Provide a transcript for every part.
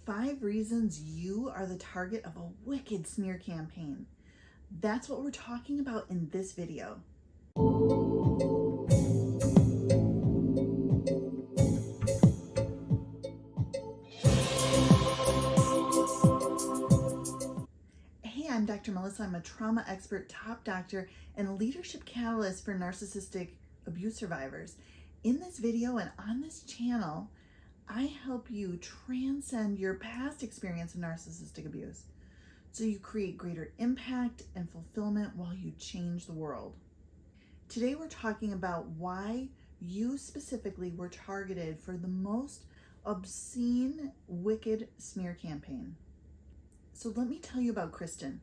5 reasons you are the target of a wicked smear campaign. That's what we're talking about in this video. Hey, I'm Dr. Melissa. I'm a trauma expert, top doctor, and leadership catalyst for narcissistic abuse survivors. In this video and on this channel, I help you transcend your past experience of narcissistic abuse so you create greater impact and fulfillment while you change the world. Today we're talking about why you specifically were targeted for the most obscene, wicked smear campaign. So let me tell you about Kristen.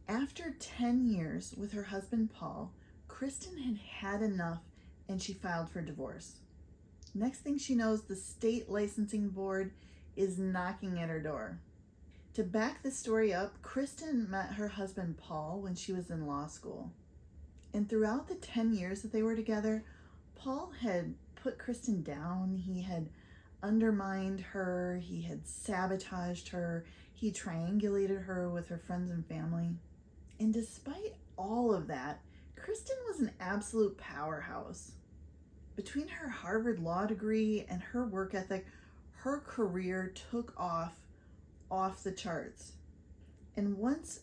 After 10 years with her husband Paul, Kristen had had enough and she filed for divorce. Next thing she knows, the state licensing board is knocking at her door. To back this story up, Kristen met her husband Paul when she was in law school. And throughout the 10 years that they were together, Paul had put Kristen down. He had undermined her. He had sabotaged her. He triangulated her with her friends and family. And despite all of that, Kristen was an absolute powerhouse. Between her Harvard law degree and her work ethic, her career took off the charts. And once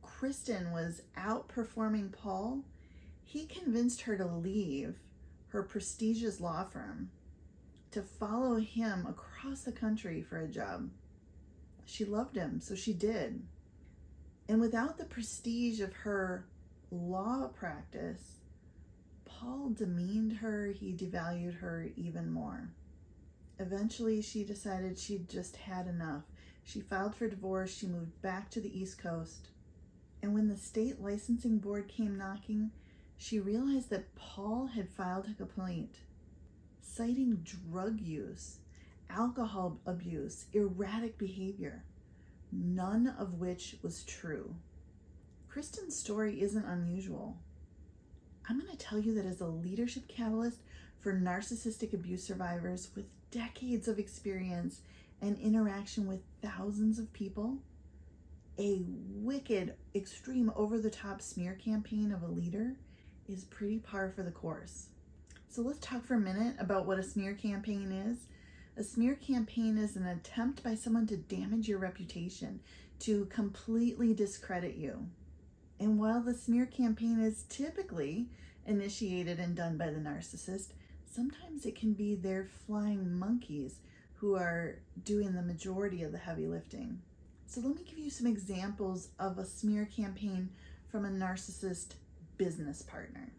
Kristen was outperforming Paul, he convinced her to leave her prestigious law firm to follow him across the country for a job. She loved him, so she did. And without the prestige of her law practice, Paul demeaned her, he devalued her even more. Eventually, she decided she'd just had enough. She filed for divorce, she moved back to the East Coast. And when the state licensing board came knocking, she realized that Paul had filed a complaint, citing drug use, alcohol abuse, erratic behavior, none of which was true. Kristen's story isn't unusual. I'm going to tell you that as a leadership catalyst for narcissistic abuse survivors with decades of experience and interaction with thousands of people, a wicked, extreme, over-the-top smear campaign of a leader is pretty par for the course. So let's talk for a minute about what a smear campaign is. A smear campaign is an attempt by someone to damage your reputation, to completely discredit you. And while the smear campaign is typically initiated and done by the narcissist, sometimes it can be their flying monkeys who are doing the majority of the heavy lifting. So let me give you some examples of a smear campaign from a narcissist business partner.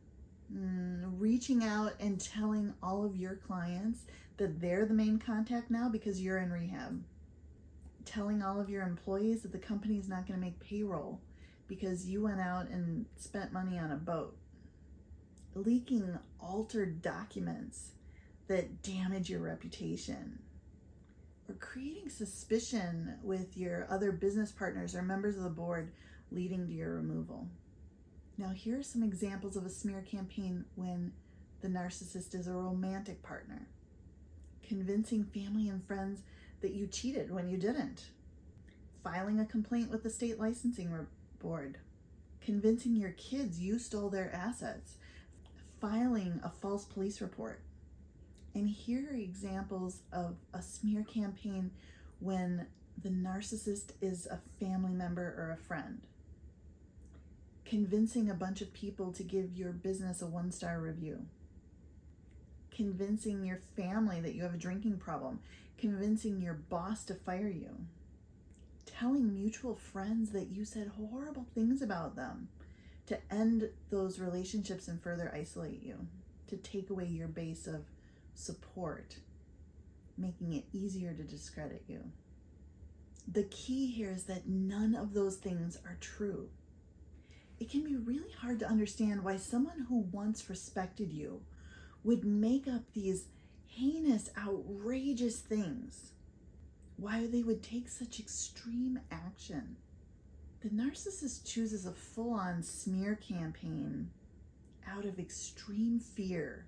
Reaching out and telling all of your clients that they're the main contact now because you're in rehab. Telling all of your employees that the company is not going to make payroll because you went out and spent money on a boat. Leaking altered documents that damage your reputation. Or creating suspicion with your other business partners or members of the board, leading to your removal. Now, here are some examples of a smear campaign when the narcissist is a romantic partner. Convincing family and friends that you cheated when you didn't. Filing a complaint with the state licensing board. Convincing your kids you stole their assets. Filing a false police report. And here are examples of a smear campaign when the narcissist is a family member or a friend. Convincing a bunch of people to give your business a 1-star review. Convincing your family that you have a drinking problem. Convincing your boss to fire you. Telling mutual friends that you said horrible things about them to end those relationships and further isolate you, to take away your base of support, making it easier to discredit you. The key here is that none of those things are true. It can be really hard to understand why someone who once respected you would make up these heinous, outrageous things, why they would take such extreme action. The narcissist chooses a full-on smear campaign out of extreme fear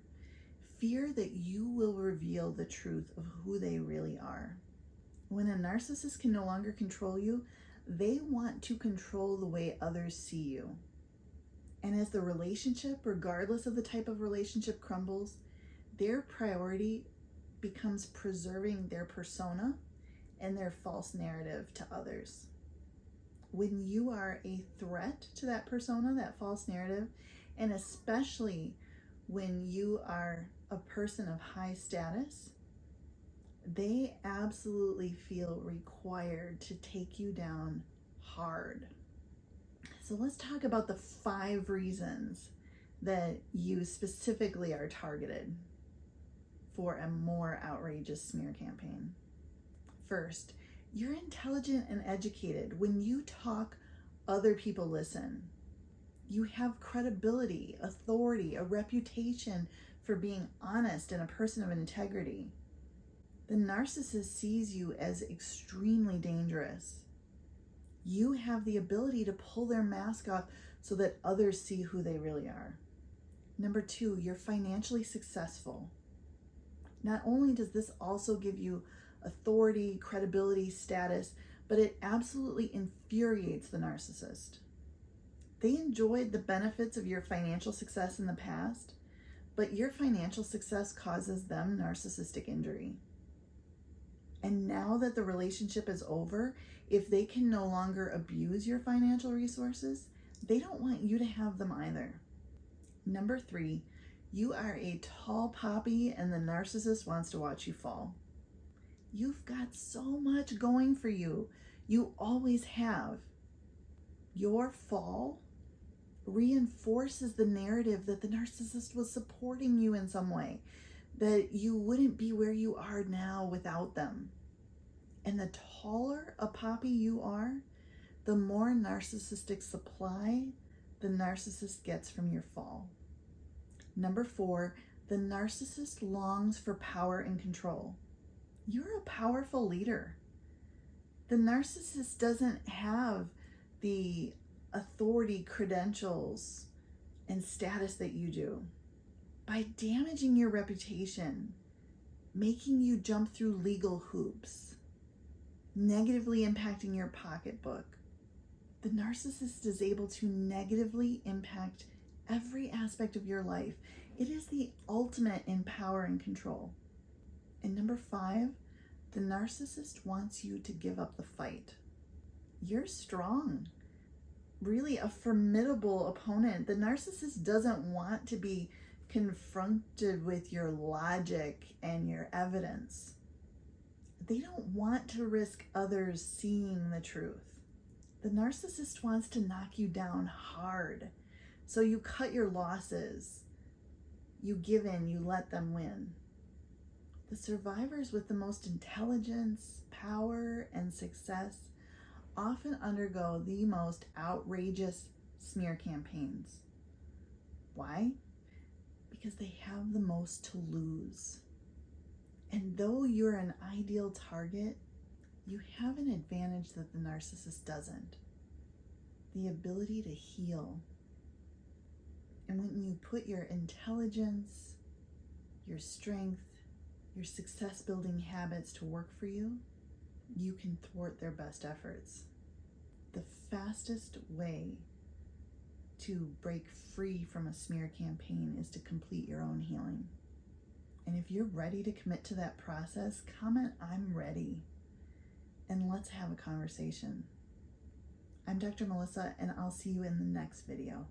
that you will reveal the truth of who they really are. When a narcissist can no longer control you, they want to control the way others see you. And as the relationship, regardless of the type of relationship, crumbles, their priority becomes preserving their persona and their false narrative to others. When you are a threat to that persona, that false narrative, and especially when you are a person of high status, they absolutely feel required to take you down hard. So let's talk about the 5 reasons that you specifically are targeted for a more outrageous smear campaign. First, you're intelligent and educated. When you talk, other people listen. You have credibility, authority, a reputation for being honest and a person of integrity. The narcissist sees you as extremely dangerous. You have the ability to pull their mask off so that others see who they really are. Number 2, you're financially successful. Not only does this also give you authority, credibility, status, but it absolutely infuriates the narcissist. They enjoyed the benefits of your financial success in the past, but your financial success causes them narcissistic injury. And now that the relationship is over, if they can no longer abuse your financial resources, they don't want you to have them either. Number 3, you are a tall poppy and the narcissist wants to watch you fall. You've got so much going for you. You always have. Your fall reinforces the narrative that the narcissist was supporting you in some way, that you wouldn't be where you are now without them. And the taller a poppy you are, the more narcissistic supply the narcissist gets from your fall. Number 4, the narcissist longs for power and control. You're a powerful leader. The narcissist doesn't have the authority, credentials, and status that you do. By damaging your reputation, making you jump through legal hoops, negatively impacting your pocketbook, the narcissist is able to negatively impact every aspect of your life. It is the ultimate in power and control. And number 5, the narcissist wants you to give up the fight. You're strong, really a formidable opponent. The narcissist doesn't want to be confronted with your logic and your evidence. They don't want to risk others seeing the truth. The narcissist wants to knock you down hard. So you cut your losses. You give in, you let them win. The survivors with the most intelligence, power, and success often undergo the most outrageous smear campaigns. Why? Because they have the most to lose. And though you're an ideal target, you have an advantage that the narcissist doesn't. The ability to heal. And when you put your intelligence, your strength, your success building habits to work for you, you can thwart their best efforts. The fastest way to break free from a smear campaign is to complete your own healing. And if you're ready to commit to that process, comment "I'm ready" and let's have a conversation. I'm Dr. Melissa, and I'll see you in the next video.